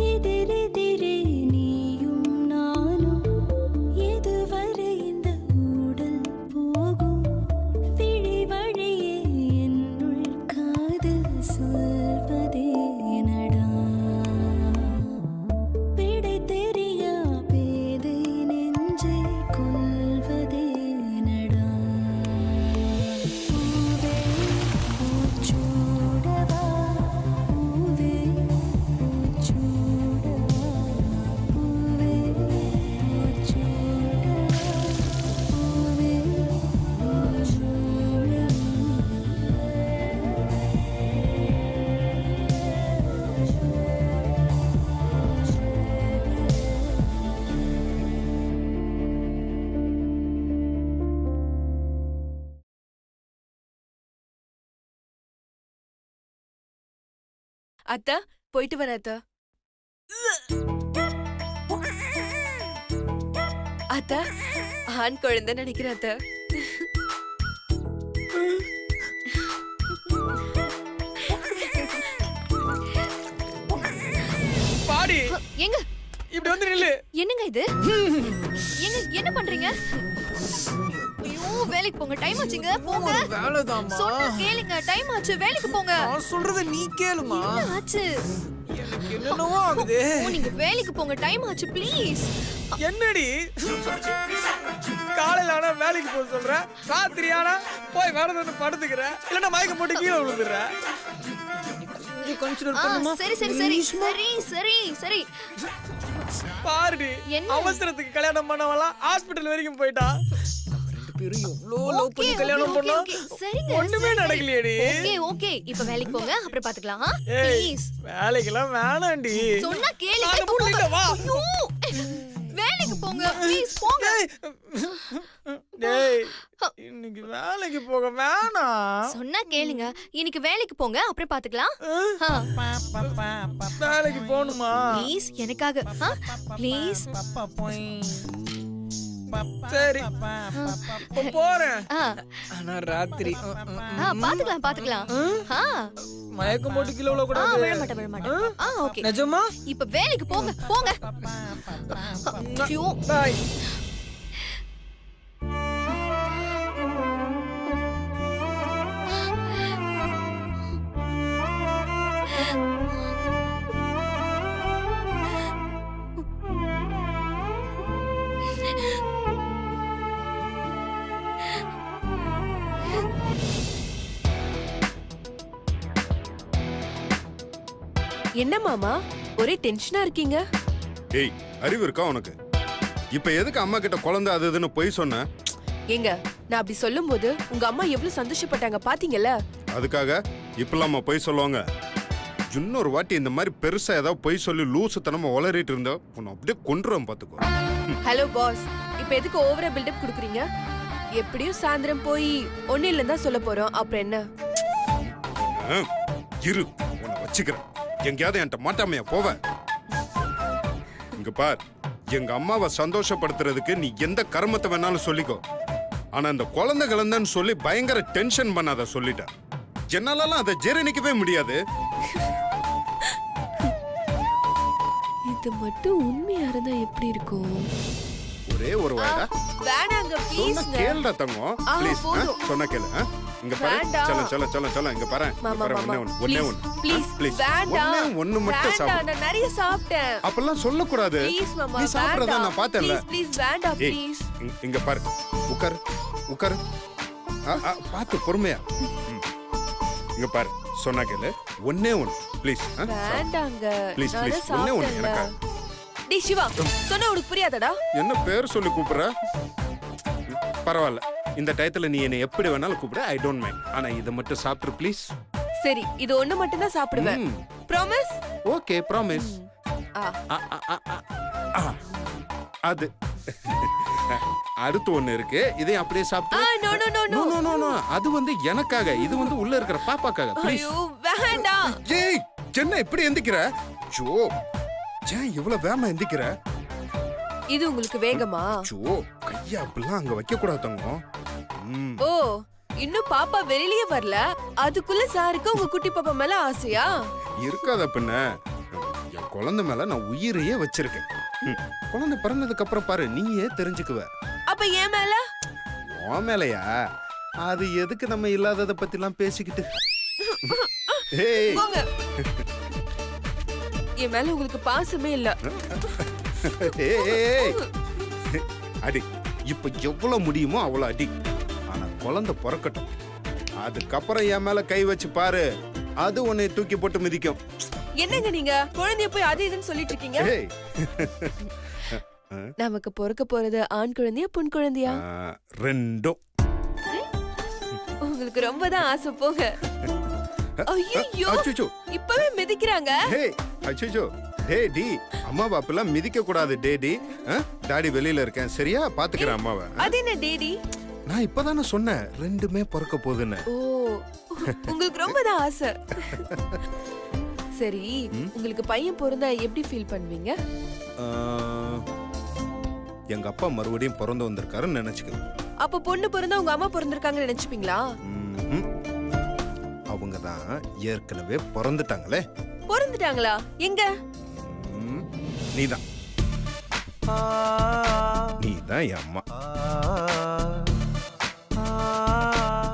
எதிரெதிரே நீயும் நானும் எதுவரை இந்த ஊடல் போகும் விழி வழியே என்னுள் காதல் சொல்வதே நடா விடை தெரியா பேதை நெஞ்சை கொள்வதே நடா பூவே பூச்சூடவா பூவே பூச்சூடவா பூவே பூச்சூடவா பூவே அத்தா போயிட்டு வர அத்தா. அத்தா ஆண் குழந்தை நினைக்கிறேன் அத்தா. பாடி எங்க இப்படி வந்து நில்லு. என்னங்க இது? எங்க என்ன பண்றீங்க? ஐயோ வேலைக்கு போங்க, டைம் ஆச்சுங்க. போங்க. வேலைதாம்மா. சொன்னா கேளுங்க, டைம் ஆச்சு, வேலைக்கு போங்க. நான் சொல்றத நீ கேளுமா. என்ன ஆச்சு? எனக்கு என்னென்னவோ ஆகுது. நீங்க வேலைக்கு போங்க, டைம் ஆச்சு, ப்ளீஸ். என்னடி காலையில ஆனா வேலைக்கு போக சொல்ற, ராத்திரி ஆனா போய் வேற ஏதாவது படுத்துக்கிற, இல்லன்னா மயக்கம் போட்டு கீழே விழுந்துடுற. இங்க கன்சிடர் பண்ணுமா? சரி சரி சரி சரி சரி சரி. பாருடி, என்ன? அவசரத்துக்கு கல்யாணம் பண்ணவலாம் ஹாஸ்பிடல் வரைக்கும் போயிட்டா. ரெண்டு பேரும் எவ்வளவு லவ் பண்ணி கல்யாணம் பண்ணோம், சரிங்க. ஒண்ணுமே நடக்கலையேடி. ஓகே ஓகே, இப்போ வேலைக்கு போங்க, அப்புறம் பாத்துக்கலாம். ஏய், ப்ளீஸ் வேலைக்கெல்லாம் வேணாண்டி. சொன்னா கேளுங்க. நாங்க புள்ளிட்ட வா. ஐயோ, வேலைக்கு போங்க, ப்ளீஸ் போங்க. டேய், இன்னைக்கு வேலைக்கு போக வேணாம். சொன்னா கேளுங்க, இன்னைக்கு வேலைக்கு போங்க, அப்புறம் பாத்துக்கலாம். வேலைக்கு போகணுமா? ப்ளீஸ் எனக்காக ப்ளீஸ். சரி, இப்ப போறேன். ஆனா ராத்திரி பாத்துக்கலாம் பாத்துக்கலாம். மயக்கம் போட்டு கீழே விழ விழ கூடாது. மாட்டேன் விழ மாட்டேன். ஓகே, நிஜமா? இப்ப வேலைக்கு போங்க போங்க. ஐயோ, பாய். என்ன மாமா ஒரே டென்ஷனா இருக்கீங்க? ஏய், அறிவு இருக்கா உனக்கு? இப்ப எதுக்கு அம்மா கிட்ட குழந்தை அது இதுன்னு பொய் சொன்ன? ஏங்க, நான் அப்படி சொல்லும்போது உங்க அம்மா எவ்வளவு சந்தோஷப்பட்டாங்க பாத்தீங்கல்ல? அதுக்காக இப்பெல்லாம் பொய் சொல்லுவாங்க? இன்னொரு வாட்டி இந்த மாதிரி பெருசா ஏதாவது பொய் சொல்லி லூசுத்தனமா உளறிட்டு இருந்தா உன்னை அப்படியே கொன்றுவேன் பாத்துக்கோ. ஹலோ பாஸ், இப்ப எதுக்கு ஓவரா பில்டப் குடுக்குறீங்க? எப்படியும் சாயந்தரம் போய் ஒண்ணு இல்லன்னு தான் சொல்ல போறோம், அப்புறம் என்ன? இரு, உன்னை வச்சுக்கிறேன். எங்கேயாவது என்கிட்ட மாட்டாமையா போவ? இங்க பார், எங்க அம்மாவை சந்தோஷப்படுத்துறதுக்கு நீ எந்த கர்மத்தை வேணாலும் சொல்லிக்கோ. ஆனா இந்த குழந்தை கிழந்தன்னு சொல்லி பயங்கர டென்ஷன் பண்ணாத சொல்லிட்ட. என்னாலலாம் அதை ஜீரணிக்கவே முடியாது. இது மட்டும் உண்மையா இருந்தா எப்படி இருக்கும்? ஒரே ஒரு வாய்டா. வேணாங்க ப்ளீஸ். சொன்னா கேளுடா தங்கம். ப்ளீஸ் சொன்னா கேளு. இங்க பாரு. சல இங்க பாரு. ஒண்ணே ஒண்ணு ப்ளீஸ் ப்ளீஸ். வேண்டாம். ஒண்ணு மட்டும் சாப்பிடு. நான் நிறைய சாப்பிட்டேன். அப்பெல்லாம் சொல்ல கூடாது. ப்ளீஸ் மாமா, நீ சாப்பிடுறத நான் பார்த்தேன்ல. ப்ளீஸ் வேண்டாம் ஏய், ப்ளீஸ். இங்க பாரு. உட்காரு உட்காரு. பாத்து பொறுமையா. இங்க பாரு, சொன்னா கேளு. ஒண்ணே ஒண்ணு ப்ளீஸ். வேண்டாங்க. Please please. ஒண்ணே ஒண்ணு எனக்கா. டி சிவா, சொன்னா உனக்கு புரியாதடா? என்ன பேர் சொல்லி கூப்பிடுற? பரவாயில்ல, இந்த டயத்துல நீ என்ன எப்படி வேணாலும் கூப்பிடு. I don't mind. ஆனா இத மட்டும் சாப்பிடு ப்ளீஸ். சரி, இது ஒண்ணு மட்டும் தான் சாப்பிடுவேன். ப்ராமிஸ்? Okay, promise. அது அடுத்து ஒண்ணு இருக்கு, இதை அப்படியே சாப்பிட்டு. No no no no no no, அது வந்து எனக்காக, இது வந்து உள்ள இருக்கிற பாப்பாக்காக. ப்ளீஸ். ஐயோ வேண்டாம். ஏய், என்ன இப்படி எந்திக்கிற? ஜோ, ஏன் இவ்வளவு வேகமா எந்திக்கிற? இது உங்களுக்கு வேகமா? ஜோ, கையா அப்படிலாம் அங்க வைக்க கூடாது தங்கம். ஓ, இன்னும் பாப்பா வெளியிலே வரல, அதுக்குள்ள சாருக்கு உங்க குட்டி பாப்பா மேல ஆசையா? இருக்காத பின்ன. என் குழந்தை மேல நான் உயிரையே வச்சிருக்கேன். குழந்தை பிறந்ததுக்கு அப்புறம் பாரு நீயே தெரிஞ்சுக்குவ. அப்ப ஏன் மேல? உன் மேலையா? அது எதுக்கு நம்ம இல்லாததை பத்திலாம் பேசிக்கிட்டு? ஏய் போங்க. என் மேல உங்களுக்கு பாசமே இல்ல. ஏய், ஏய். அடி இப்ப எவ்வளவு முடியுமோ அவ்வளவு அடி. ஆனா குழந்தை பிறக்கட்டும், அதுக்கப்புறம் என் மேல கை வச்சு பாரு, அது உன்னை தூக்கி போட்டு மிதிக்கும். என்னங்க நீங்க குழந்தைய போய் அது இதுன்னு சொல்லிட்டு இருக்கீங்க? ஏய். நமக்கு பிறக்க போறது ஆண் குழந்தையா பெண் குழந்தையா? ரெண்டும். உங்களுக்கு ரொம்ப தான் ஆசை போங்க. ஐயோ அச்சச்சோ. இப்பவே மிதிக்கிறாங்க. ஏய் அச்சச்சோ. டேய் டி, அம்மாவை அப்பெல்லாம் மிதிக்க கூடாது டேடி. டாடி வெளியில இருக்கேன், சரியா? பாத்துக்கிறேன் அம்மாவை. அது என்ன டேடி? நான் இப்பதானே சொன்னேன் ரெண்டுமே பிறக்க போகுதுன்னு. ஓ, உங்களுக்கு ரொம்ப தான் ஆசை. சரி, உங்களுக்கு பையன் பிறந்தா எப்படி ஃபீல் பண்ணுவீங்க? எங்க அப்பா மறுபடியும் பிறந்து வந்திருக்காருன்னு நினைச்சுக்குவேன். அப்ப பொண்ணு பிறந்தா உங்க அம்மா பிறந்திருக்காங்கன்னு நினைச்சுப்பீங்களா? அவங்க தான் ஏற்கனவே பிறந்துட்டாங்களே. பிறந்துட்டாங்களா? எங்க? நீதான் நீதான் என் அம்மா.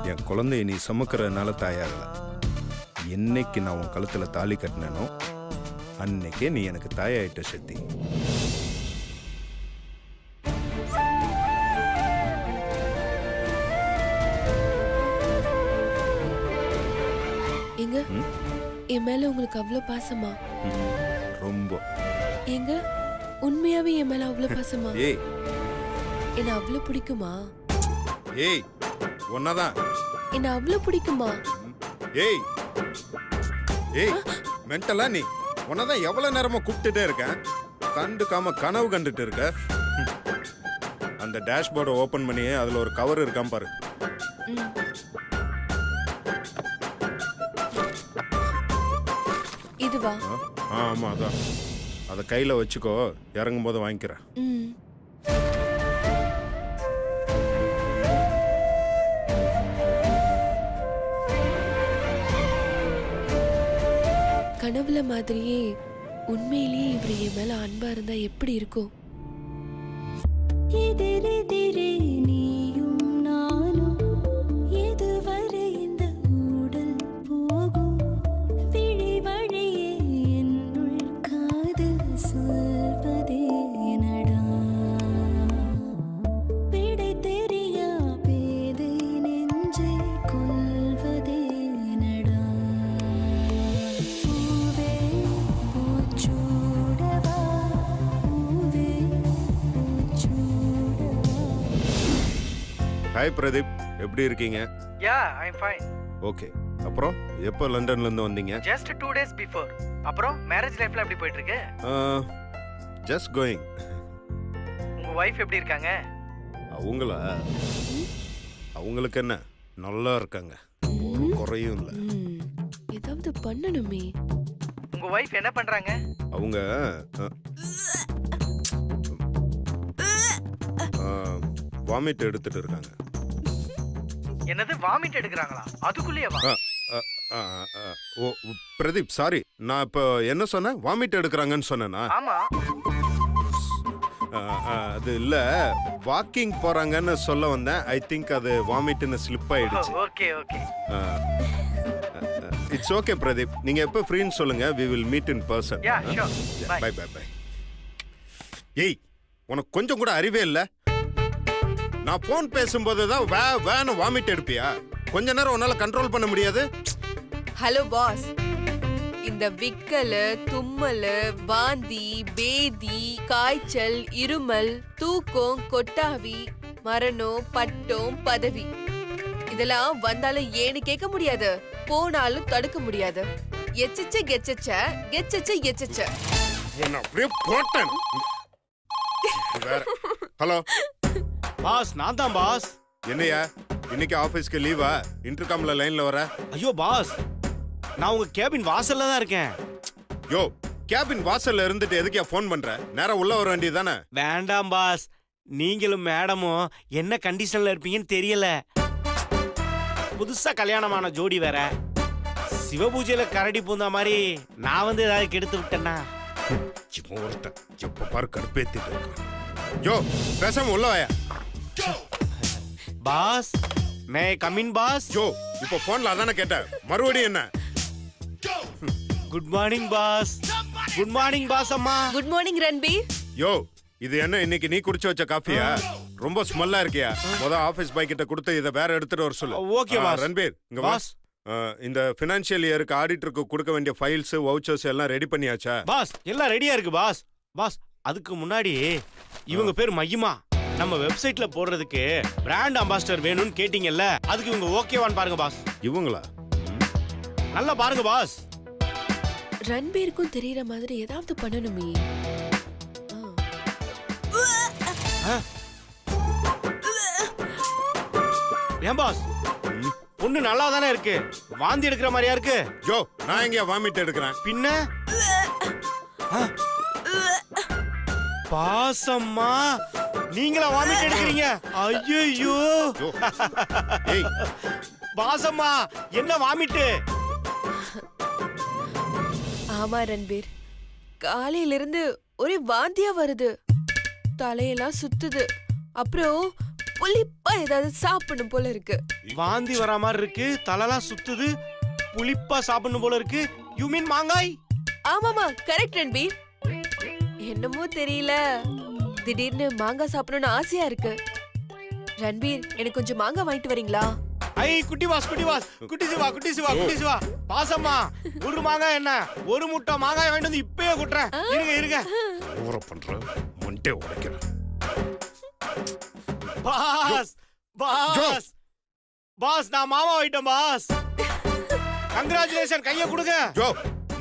என் குழந்தைய நீ சுமக்கிறதுனால தாயாகல. என்னைக்கு நான் உன் கழுத்துல தாலி கட்டினேனோ அன்னைக்கே நீ எனக்கு தாயாயிட்ட சக்தி. எங்க என் மேல உங்களுக்கு அவ்வளவு பாசமா? ரொம்ப. எங்க உண்மையாவே என் மேல அவ்வளவு பாசமா? ஏய் என்ன அவ்வளவு பிடிக்குமா? ஏய் ஒன்னதான். என்ன அவ்வளவு பிடிக்குமா? ஏய் ஏய் மென்டலா நீ? உன்னதான் எவ்வளவு நேரமா கூப்பிட்டுட்டே இருக்கேன், கண்டுக்காம கனவு கண்டுட்டு இருக்க. அந்த டேஷ்போர்டை ஓபன் பண்ணி அதுல ஒரு கவர் இருக்காம பாரு. இதுவா? ஆமா அதான். அதை கையில வச்சுக்கோ, இறங்கும் போது வாங்கிக்கிறேன். கனவுல மாதிரியே உண்மையிலேயே இவரு என் மேல அன்பா இருந்தா எப்படி இருக்கும்? எதிரெதிரே நீயும் நானும் எதுவரை இந்த ஊடல் போகும் விழி வழியே என்னுள் காதல் சொல்வதே நடா விடை தெரியா பேதை நெஞ்சை கொள்வதே நடா பூவே பூச்சூடவா பூவே பூச்சூடவா. ஹாய் பிரதீப், எப்படி இருக்கீங்க? Yeah, I'm fine. ஓகே. அப்புறம் எப்போ லண்டன்ல இருந்து வந்தீங்க? Just 2 days before. அப்புறம் மேரேஜ் லைஃப்ல எப்படி போயிட்டு இருக்கு? Just going. உங்க வைஃப் எப்படி இருக்காங்க? அவங்களா? அவங்களுக்கு என்ன, நல்லா இருக்காங்க, ஒரு குறையும் இல்லை. ஏதாவது பண்ணணுமே. உங்க வைஃப் என்ன பண்றாங்க? அவங்க வாமிட் எடுத்துட்டு இருக்காங்க. என்னது வாமிட் எடுக்கறாங்களா? அதுக்குள்ளேயே வா. ஓ பிரதீப், சாரி, நான் இப்போ என்ன சொன்னேன்? வாமிட் எடுக்கிறாங்கன்னு சொன்னேனா? ஆமா. அது இல்ல, வாக்கிங் போறாங்கன்னு சொல்ல வந்தேன். ஐ திங்க் அது வாமிட்னு ஸ்லிப் ஆயிடுச்சு. Okay okay. It's okay Pradeep, நீங்க எப்போ ஃப்ரீன்னு சொல்லுங்க, we will meet in person. Yeah, sure. Bye. Bye bye bye. ஏய், உனக்கு கொஞ்சம் கூட அறிவே இல்ல? நான் போன் பேசும்போது தான் வேன்னு வாமிட் எடுப்பியா? கொஞ்ச நேரம் உன்னால கண்ட்ரோல் பண்ண முடியாது? ஹலோ பாஸ், இந்த விக்கல், தும்மல், வாந்தி, பேதி, காய்ச்சல், இருமல், தூக்கம், கொட்டாவி, மரணம், பட்டம், பதவி, இதெல்லாம் வந்தாலும் ஏன்னு கேட்க முடியாது, போனாலும் தடுக்க முடியாது. எச்சச்ச கெச்சச்ச கெச்சச்ச எச்சச்ச. உன்னை அப்படியே போட்டேன். வேற. ஹலோ பாஸ், நான் தான் பாஸ். என்னையா இன்னைக்கு ஆபீஸ்க்கு லீவா? இன்டர்காம்ல லைன்ல வர? ஐயோ பாஸ், நான் உங்க கேபின் வாசல்ல தான் இருக்கேன். யோ, கேபின் வாசல்ல இருந்துட்டு எதுக்கே ஃபோன் பண்ற? நேரா உள்ள வர வேண்டியதானே? வேண்டாம் பாஸ், நீங்களும் மேடமும் என்ன கண்டிஷன்ல இருப்பீங்கன்னு தெரியல. புதுசா கல்யாணமான ஜோடி வேற. சிவபூஜையில கரடி பூந்தா மாதிரி நான் வந்து ஏதாவது கெடுத்து விட்டேன்னா இவன் ஒருத்தன் எப்ப பாரு கடுப்பேத்திட்டு இருக்கான். யோ பேசாம உள்ள வாயா. Boss may come in boss. Yo இப்ப போன்ல அதானே கேட்ட, மறுபடியும் என்ன? Good morning boss. Good morning boss அம்மா. Good morning Ranbir. யோ இது என்ன இன்னைக்கு நீ குடிச்சு வச்ச காஃபியா? ரொம்ப ஸ்மெல்லா இருக்கியா? ஆபீஸ் பாய் கிட்ட கொடுத்து இதை வேற எடுத்துட்டு வர சொல்லு. Okay pass. ரன்பீர் இங்க பாஸ். பாஸ், இந்த பினான்சியல் இயருக்கு ஆடிட்டருக்கு கொடுக்க வேண்டிய ஃபைல்ஸ் வவுச்சர்ஸ் எல்லாம் ரெடி பண்ணியாச்சா? பாஸ் எல்லாம் ரெடியா இருக்கு பாஸ். பாஸ் அதுக்கு முன்னாடி இவங்க பேர் மகிமா. நம்ம வெப்சைட்ல போடுறதுக்கு பிராண்ட் அம்பாசிடர் வேணும்னு கேட்டீங்கல்ல, அதுக்கு இவங்க ஓகேவான்னு பாருங்க பாஸ். இவங்களா? நல்லா பாருங்க பாஸ். ரன்பீருக்கும் தெரியற மாதிரி ஏதாவது பண்ணணுமே. ஏன் பாஸ் பொண்ணு நல்லா தானே இருக்கு, வாந்தி எடுக்கிற மாதிரியா இருக்கு? யோ நான் எங்கயா வாமிட் எடுக்கிறேன்? பின்ன பாசம்மா நீங்களா வாமிட் எடுக்கிறீங்க? ஐயோ யோ, ஏய் பாசம்மா என்ன வாமிட்டு? ஆமா ரன்பீர், காலையில இருந்து ஒரே வாந்தியா வருது, தலையெல்லாம் சுத்துது, அப்புறம் புளிப்பா ஏதாவது சாப்பிடணும் போல இருக்கு. வாந்தி வரா மாதிரி இருக்கு, தலைலாம் சுத்துது, புளிப்பா சாப்பிடணும் போல இருக்கு. யூ மீன் மாங்காய்? ஆமாமா கரெக்ட் ரன்பீர். என்னமோ தெரியல, திடீர்னு மாங்காய் சாப்பிடணும்னு ஆசையா இருக்கு. ரன்பீர் எனக்கு கொஞ்சம் மாங்காய் வாங்கிட்டு வரீங்களா? ஐ குட்டி பாஸ், குட்டி பாஸ், குட்டி சிவா, குட்டி சிவா, குட்டி சிவா. பாசம்மா ஒரு மாங்காய் என்ன, ஒரு முட்டை மாங்காய் வாங்கிட்டு வந்து இப்பயே குட்டுறேன். இருங்க இருங்க. ஓவர பண்ற, மண்டே உடைக்கிறேன். பாஸ் பாஸ் பாஸ் நான் மாமா ஆயிட்டேன் பாஸ். கங்க்ராச்சுலேஷன், கைய கொடுங்க. யோ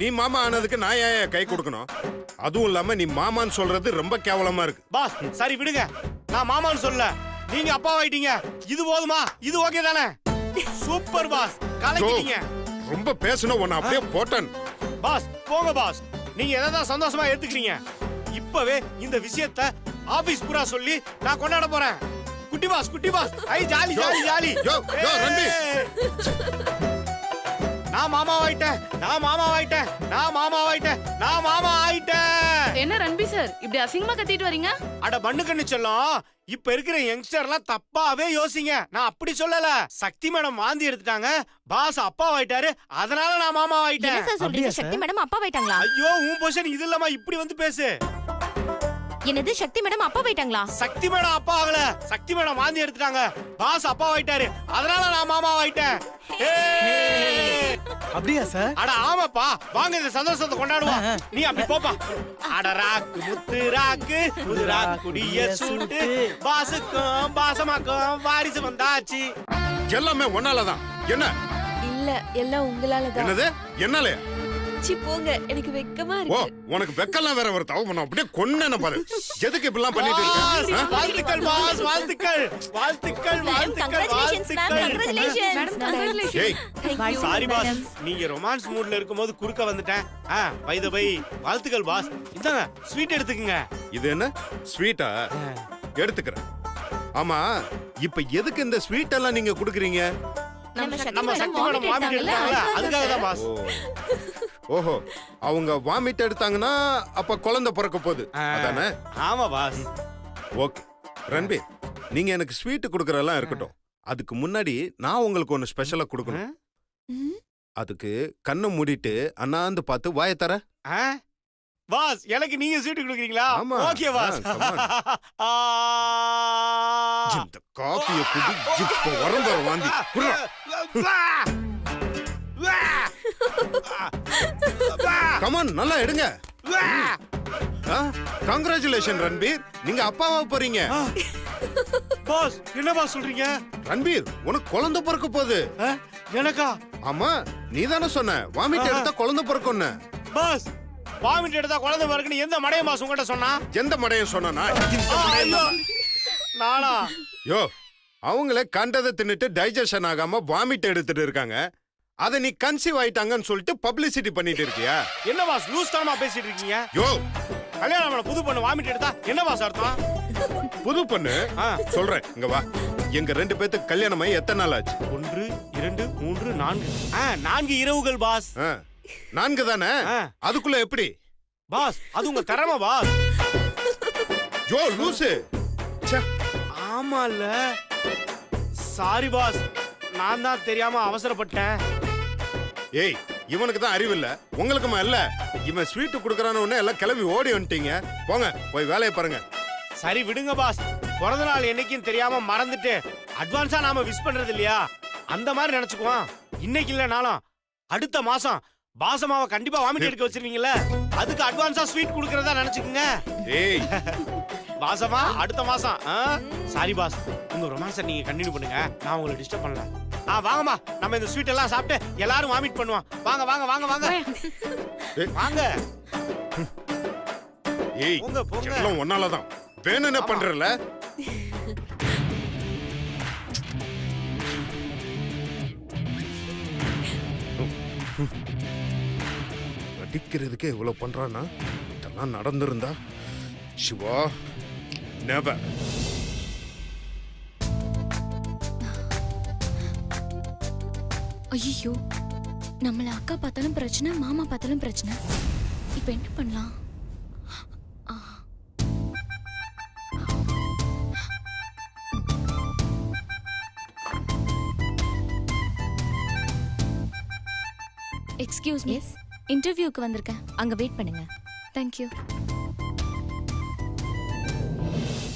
நீ மாமா ஆனதுக்கு நான் ஏன் கை கொடுக்கணும்? அதுவும் இல்லாம நீ மாமான்னு சொல்றது ரொம்ப கேவலமா இருக்கு. பாஸ் சரி விடுங்க, நான் மாமான்னு சொல்ல, நீங்க அப்பா ஆயிட்டீங்க. இது போதுமா? இது ஓகே தானே? சூப்பர் பாஸ், கலக்கிட்டீங்க. ரொம்ப பேசணும் உன்னை அப்படியே போட்டன். பாஸ் போங்க பாஸ், நீங்க எதாவது சந்தோஷமா எடுத்துக்கிறீங்க. இப்பவே இந்த விஷயத்தை ஆபீஸ் பூரா சொல்லி நான் கொண்டாட போறேன். குட்டி பாஸ், குட்டி பாஸ், ஐ ஜாலி ஜாலி ஜாலி. யோ யோ ரன்பீர், நான் மாமா ஆயிட்டேன், நான் மாமா ஆயிட்டேன், நான் மாமா ஆயிட்டேன், நான் மாமா ஆயிட்டேன். என்ன ரன்பீர் சார் இப்படி அசிங்கமா கத்திட்டு வரீங்க? அட பண்ணு கண்ணு செல்லம், இப்ப இருக்கிற யங்ஸ்டர்லாம் தப்பாவே யோசிங்க. நான் அப்படி சொல்லல. சக்தி மேடம் வாந்தி எடுத்துட்டாங்க, பாஸ் அப்பா ஆயிட்டாரு, அதனால நான் மாமா ஆயிட்டேன். என்ன சார் சொல்றீங்க? சக்தி மேடம் அப்பா போயிட்டாங்களா? ஐயோ உன் பொசிஷன் இது இல்லமா, இப்படி வந்து பேசு. என்னது சக்தி மேடம் அப்பா போயிட்டாங்களா? சக்தி மேடம் அப்பா ஆகல, சக்தி மேடம் வாந்தி எடுத்துட்டாங்க, பாஸ் அப்பா ஆயிட்டாரு, அதனால நான் மாமா ஆயிட்டேன். அப்படியா சார்? அட ஆமாப்பா, வாங்க இந்த சந்தோஷத்தை கொண்டாடுவோம். நீ அப்படி போப்பா. அட ராக்கு முத்து ராக்கு புது ராக்கு குடிய சூட்டு, பாசுக்கும் பாசமாக்கும் வாரிசு வந்தாச்சு. எல்லாமே ஒன்னாலதான். என்ன? இல்ல எல்லாம் உங்களாலதான். என்னது என்னாலயா? சி போங்க, எனக்கு வெக்கமா ஓ இருக்கு. உனக்கு வெக்கலாம் வேற வருதா? உன்னை அப்படியே கொன்னேன பாரு. எதுக்கு இப்படிலாம் பண்ணிட்டு பாஸ், இருக்க? வாழ்த்துக்கள் பாஸ், வாழ்த்துக்கள் வாழ்த்துக்கள் வாழ்த்துக்கள் வாழ்த்துக்கள். ஏய் சாரி பாஸ், நீங்க ரொமான்ஸ் மூட்ல இருக்கும்போது குறுக்க வந்துட்டேன். பை தி பை வாழ்த்துக்கள் பாஸ். இந்தாங்க ஸ்வீட் எடுத்துக்கங்க. இது என்ன ஸ்வீட்டா? எடுத்துக்கிறேன். ஆமா இப்ப எதுக்கு இந்த ஸ்வீட் எல்லாம் நீங்க குடுக்குறீங்க? நம்ம சக்தி மேடம் வாமிட் எடுத்தாங்கல, அதுக்காக தான் பாஸ். ஓஹோ அவங்க வாமிட் எடுத்தாங்கன்னா அப்ப குழந்தை பிறக்க போகுது அதானே? ஆமா பாஸ். ஓகே ரன்பீர், நீங்க எனக்கு ஸ்வீட் குடுக்கறதெல்லாம் இருக்கட்டும். அதுக்கு முன்னாடி நான் உங்களுக்கு ஒன்னு ஸ்பெஷலா கொடுக்கணும். அதுக்கு கண்ணை மூடிட்டு அண்ணாந்து பார்த்து வாயை தர. பாஸ் எனக்கு நீங்க ஸ்வீட் கொடுக்குறீங்களா? ஆமா. Okay boss. இந்த காஃபியை குடி, இப்ப வரம்ப வாந்தி. கமான் நல்லா எடுங்க. கங்க்ராச்சுலேஷன் ரன்பீர், நீங்க அப்பாவா போறீங்க. பாஸ் என்ன பாஸ் சொல்றீங்க? ரன்பீர் உனக்கு குழந்தை பிறக்க போகுது. எனக்கா? ஆமா நீ தானே சொன்ன வாமிட் எடுத்தா குழந்தை பிறக்கும்னு. பாஸ் வாமிட் எடுத்தா குழந்தை பிறக்குன்னு எந்த மடையன் பாஸ் உங்ககிட்ட சொன்னா? எந்த மடையன் சொன்னா? நானா? யோ அவங்களே கண்டதை தின்னுட்டு டைஜஷன் ஆகாம வாமிட் எடுத்துட்டு இருக்காங்க. அதை நீ கன்சீவ் ஆயிட்டாங்கன்னு சொல்லிட்டு பப்ளிசிட்டி பண்ணிட்டு இருக்கியா? என்ன பாஸ் லூஸ் தனமா பேசிட்டு இருக்கீங்க? யோ கல்யாணம் பண்ண புது பொண்ணு வாமிட் எடுத்தா என்ன பாஸ் அர்த்தம்? புது பொண்ணு சொல்றேன் இங்க வா. எங்க 2 பேத்துக்கு கல்யாணம் ஆகி எத்தனை நாள் ஆச்சு? 1 2 3 4 4 இரவுகள் பாஸ். 4 தானே? அதுக்குள்ள எப்படி? பாஸ் அது உங்க கடமை பாஸ். யோ லூசு. ச்சே. ஆமால. சாரி பாஸ், நான் தான் தெரியாம அவசரப்பட்டேன். ஏய் இவனுக்கு தான் அறிவு இல்ல, உங்களுக்குமா இல்ல? இவன் ஸ்வீட் குடுக்கறான உடனே எல்லாம் கிளம்பி ஓடி வந்துட்டீங்க. போங்க போய் வேலையை பாருங்க. சரி விடுங்க பாஸ், பிறந்த நாள் என்னைக்கும் தெரியாம மறந்துட்டு அட்வான்ஸா நாம விஷ் பண்றது இல்லையா, அந்த மாதிரி நினைச்சுக்குவோம். இன்னைக்கு இல்லனாலும் அடுத்த மாசம் பாசமாவை கண்டிப்பா வாமிட் எடுக்க வச்சிருவீங்கல்ல, அதுக்கு அட்வான்ஸா ஸ்வீட் குடுக்கறதா நினைச்சுக்குங்க. ஏய் பாசமா அடுத்த மாசம். சாரி பாஸ், உங்க ரொமான்ஸை நீங்க கண்டினியூ பண்ணுங்க, நான் உங்களை டிஸ்டர்ப் பண்ணல. வாங்கம்மா, நம்ம இந்த ஸ்வீட் எல்லாம் சாப்பிட்டு எல்லாரும் வாமிட் பண்ணுவோம். வாங்க வாங்க வாங்க வாங்க வாங்க. ஏய் போங்க, போங்க. எல்லாம் ஒன்னாலதான் வேணும்னு பண்றல. அடிக்கிறதுக்கே இவ்வளவு பண்றானா? இதெல்லாம் நடந்திருந்தா சிவா நெவர். ஐயோ, நம்மள அக்கா பார்த்தாலும் பிரச்சனை, மாமா பார்த்தாலும் பிரச்சனை. இப்போ என்ன பண்ணலாம்? எக்ஸ்கியூஸ் மீ, இன்டர்வியூக்கு வந்திருக்கேன், அங்க வெயிட் பண்ணுங்க. Thank you.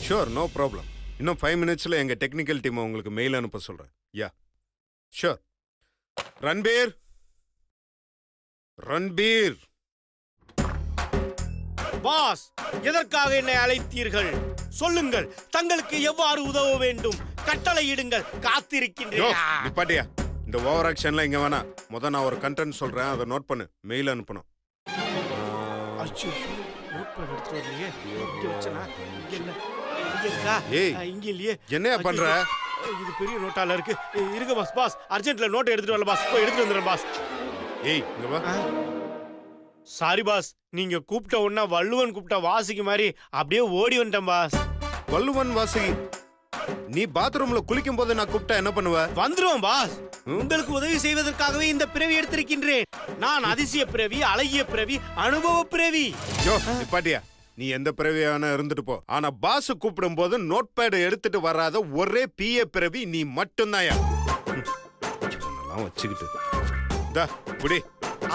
Sure, no problem. இன்னும் 5 மினிட்ஸ்ல எங்க டெக்னிக்கல் டீம் உங்களுக்கு மெயில் அனுப்ப சொல்றேன். Yeah sure. Ranbir, Ranbir. Boss, எதற்காக என்னை அழைத்தீர்கள்? சொல்லுங்கள், தங்களுக்கு எவ்வாறு உதவ வேண்டும்? கட்டளையிடுங்கள், யோ காத்திருக்கின்றேன். நிப்பாட்டியா, இந்த ஓவர் ஆக்ஷன்லாம் இங்க வேணாம். நான் ஒரு கண்டென்ட் சொல்றேன், அதை நோட் பண்ணு, மெயில் அனுப்பணும். அச்சோ, நோட்பேட் எடுத்துட்டு வரலையே. இங்க வச்சனா? இங்க இல்ல. இங்க இருக்கா? ஏய், இங்க இல்லையே. என்னையா பண்ற? இது பெரிய நோட்டால இருக்கு. இருங்க பாஸ். பாஸ், அர்ஜென்ட்ல நோட் எடுத்துட்டு வரல பாஸ். போய் எடுத்துட்டு வந்துறேன் பாஸ். ஏய் இங்க வா. சாரி பாஸ், நீங்க கூப்பிட்ட உடனே வள்ளுவன் கூப்பிட்ட வாசிக்கு மாதிரி அப்படியே ஓடி வந்துட்டேன் பாஸ். வள்ளுவன் வாசுகி, நீ பாத்ரூம்ல குளிக்கும் போது நான் கூப்பிட்டா என்ன பண்ணுவ? வந்துருவோம் பாஸ். உங்களுக்கு உதவி செய்வதற்காகவே இந்த பிறவி எடுத்திருக்கின்றேன். நான் அதிசய பிறவி, அழகிய பிறவி, அனுபவ பிறவி. யோ நிப்பாட்டியா, நீ எந்த பிறவியான இருந்துட்டு போ. ஆனா பாஸ் கூப்பிடும் போது நோட் பேட் எடுத்துட்டு வராத ஒரே பிஏ பிறவி நீ மட்டும்தாயா. இவனெல்லாம் வச்சுக்கிட்டு தா புடி.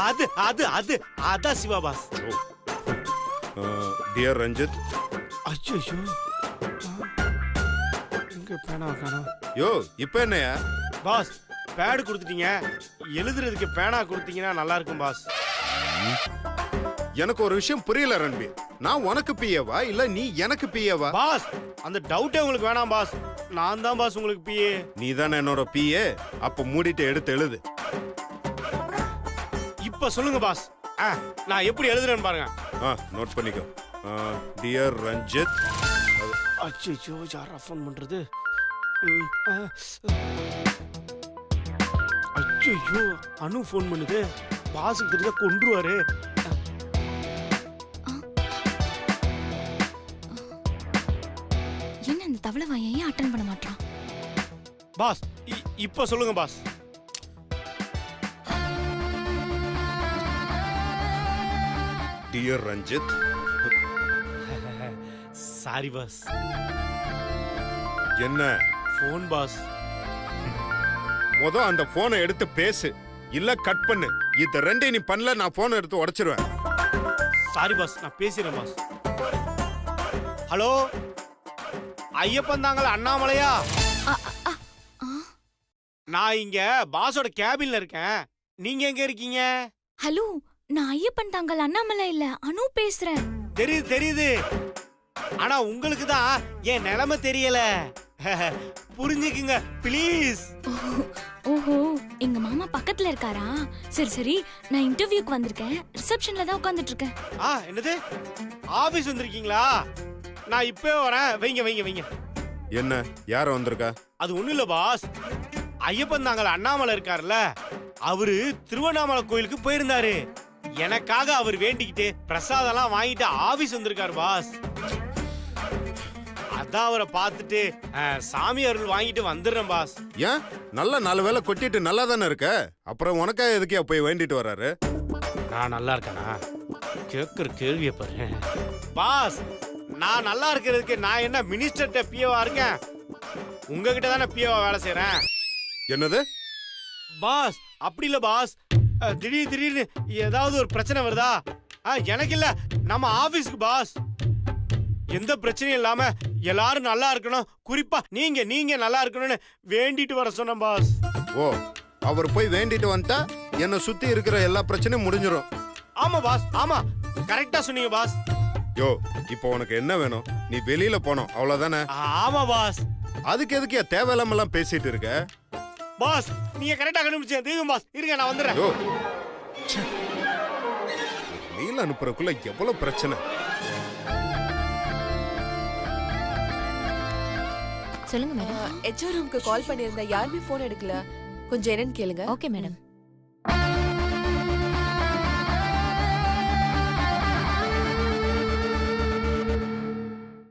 அது அது அது அதான் சிவா பாஸ். டியர் ரஞ்சித். ஐயோ, எங்க பேனா காணோம்? யோ இப்ப என்னையா? பாஸ், பேடு கொடுத்துட்டீங்க, எழுதுறதுக்கு பேனா கொடுத்தீங்கன்னா நல்லா இருக்கும் பாஸ். எனக்கு ஒரு விஷயம் புரியல ரன்பீர். நான் உனக்கு பிஏவா இல்ல நீ எனக்கு பிஏவா? பாஸ், அந்த டவுட்டே உங்களுக்கு வேணாம் பாஸ். நான் தான் பாஸ் உங்களுக்கு பிஏ. நீ தானே என்னோட பிஏ. அப்ப மூடிட்டு எடுத்து எழுது. இப்ப சொல்லுங்க பாஸ். நான் எப்படி எழுதுறேன்னு பாருங்க. நோட் பண்ணிக்கோ. டியர் ரஞ்சித். அச்சோ, யாரா ஃபோன் பண்றது? அச்சோ, அனு ஃபோன் பண்ணுது. பாஸுக்கு தெரிஞ்சா கொன்றுவாரு. என்ன இந்த தவளை வாயை ஏன் அட்டன் பண்ண மாட்டான்? பாஸ், இப்ப சொல்லுங்க boss. Dear Ranjith. Sorry boss. என்ன ஃபோன் பாஸ். அந்த போனை எடுத்து பேசு, இல்ல கட் பண்ணு. இது ரெண்டே நீ பண்ணல, நான் போனை எடுத்து உடைச்சிருவேன். சாரி பாஸ், நான் பேசிடுறேன் பாஸ். ஹலோ, ஐயப்பன் தாங்கள் அண்ணாமலையா? நான் இங்க பாஸோட கேபின்ல இருக்கேன். நீங்க எங்க இருக்கீங்க? ஹலோ, நான் ஐயப்பன் தாங்கள் அண்ணாமலை இல்ல, அனு பேசுறேன். தெரியுது தெரியுது. ஆனா உங்களுக்கு தான் என் நிலைமை தெரியல. புரிஞ்சுக்குங்க ப்ளீஸ். ஓஹோ, எங்க மாமா பக்கத்துல இருக்காரா? சரி சரி, நான் இன்டர்வியூக்கு வந்திருக்கேன், ரிசப்ஷன்ல தான் உட்கார்ந்துட்டு இருக்கேன். என்னது, ஆபீஸ் வந்திருக்கீங்களா? நான் இப்பவே வரேன். வைங்க வைங்க வைங்க. என்ன, யார வந்திருக்கா? அது ஒண்ணும் இல்ல பாஸ், ஐயப்பன் தாங்கள் அண்ணாமலை இருக்காருல்ல, அவரு திருவண்ணாமலை கோயிலுக்கு போயிருந்தாரு. எனக்காக அவர் வேண்டிக்கிட்டு பிரசாதம்லாம் வாங்கிட்டு ஆபீஸ் வந்திருக்காரு பாஸ். அதான் அவரை பார்த்துட்டு சாமி அருள் வாங்கிட்டு வந்துடுறேன் பாஸ். ஏன், நல்ல 4 வேளை கொட்டிட்டு நல்லா தானே இருக்க, அப்புறம் உனக்கா எதுக்கே போய் வேண்டிட்டு வராரு? நான் நல்லா இருக்கேனா? கேக்குற கேள்வியை பாரு. பாஸ், நான் நல்லா இருக்கிறதுக்கு நான் என்ன மினிஸ்டர்கிட்ட பிஏவா இருக்கேன்? உங்ககிட்ட தானே பிஏவா வேலை செய்யறேன். என்னது? பாஸ் அப்படி இல்ல பாஸ். திடீர்னு ஏதாவது ஒரு பிரச்சனை வருதா? எனக்கு இல்ல, நம்ம ஆபீஸ்க்கு பாஸ். எந்த பிரச்சனையும் இல்லாம எல்லாரும் நல்லா இருக்கணும், குறிப்பா நீங்க நல்லா இருக்கணும்னு வேண்டிட்டு வர சொன்னேன் பாஸ். ஓ, அவர் போய் வேண்டிட்டு வந்துட்டா என்னை சுத்தி இருக்கிற எல்லா பிரச்சனையும் முடிஞ்சிடும். ஆமா பாஸ், ஆமா கரெக்டா சொன்னீங்க பாஸ். யோ, இப்போ உனக்கு என்ன வேணும்? நீ வெளியில போனோம் அவ்வளவுதானே? ஆமா பாஸ். அதுக்கு எதுக்கு தேவையில்லாம பேசிட்டு இருக்க? பாஸ் நீங்க கரெக்டா கண்டுபிடிச்சீங்க. தெய்வம் பாஸ், இருங்க நான் வந்துடுறேன். யோ, மெயில் அனுப்புறதுக்குள்ள எவ்வளவு பிரச்சனை. சொல்லுங்க மேடம். ஹெச்ஆர் ரூமுக்கு கால் பண்ணியிருந்தேன், யாருமே ஃபோன் எடுக்கல. கொஞ்சம் என்னன்னு கேளுங்க. Okay madam.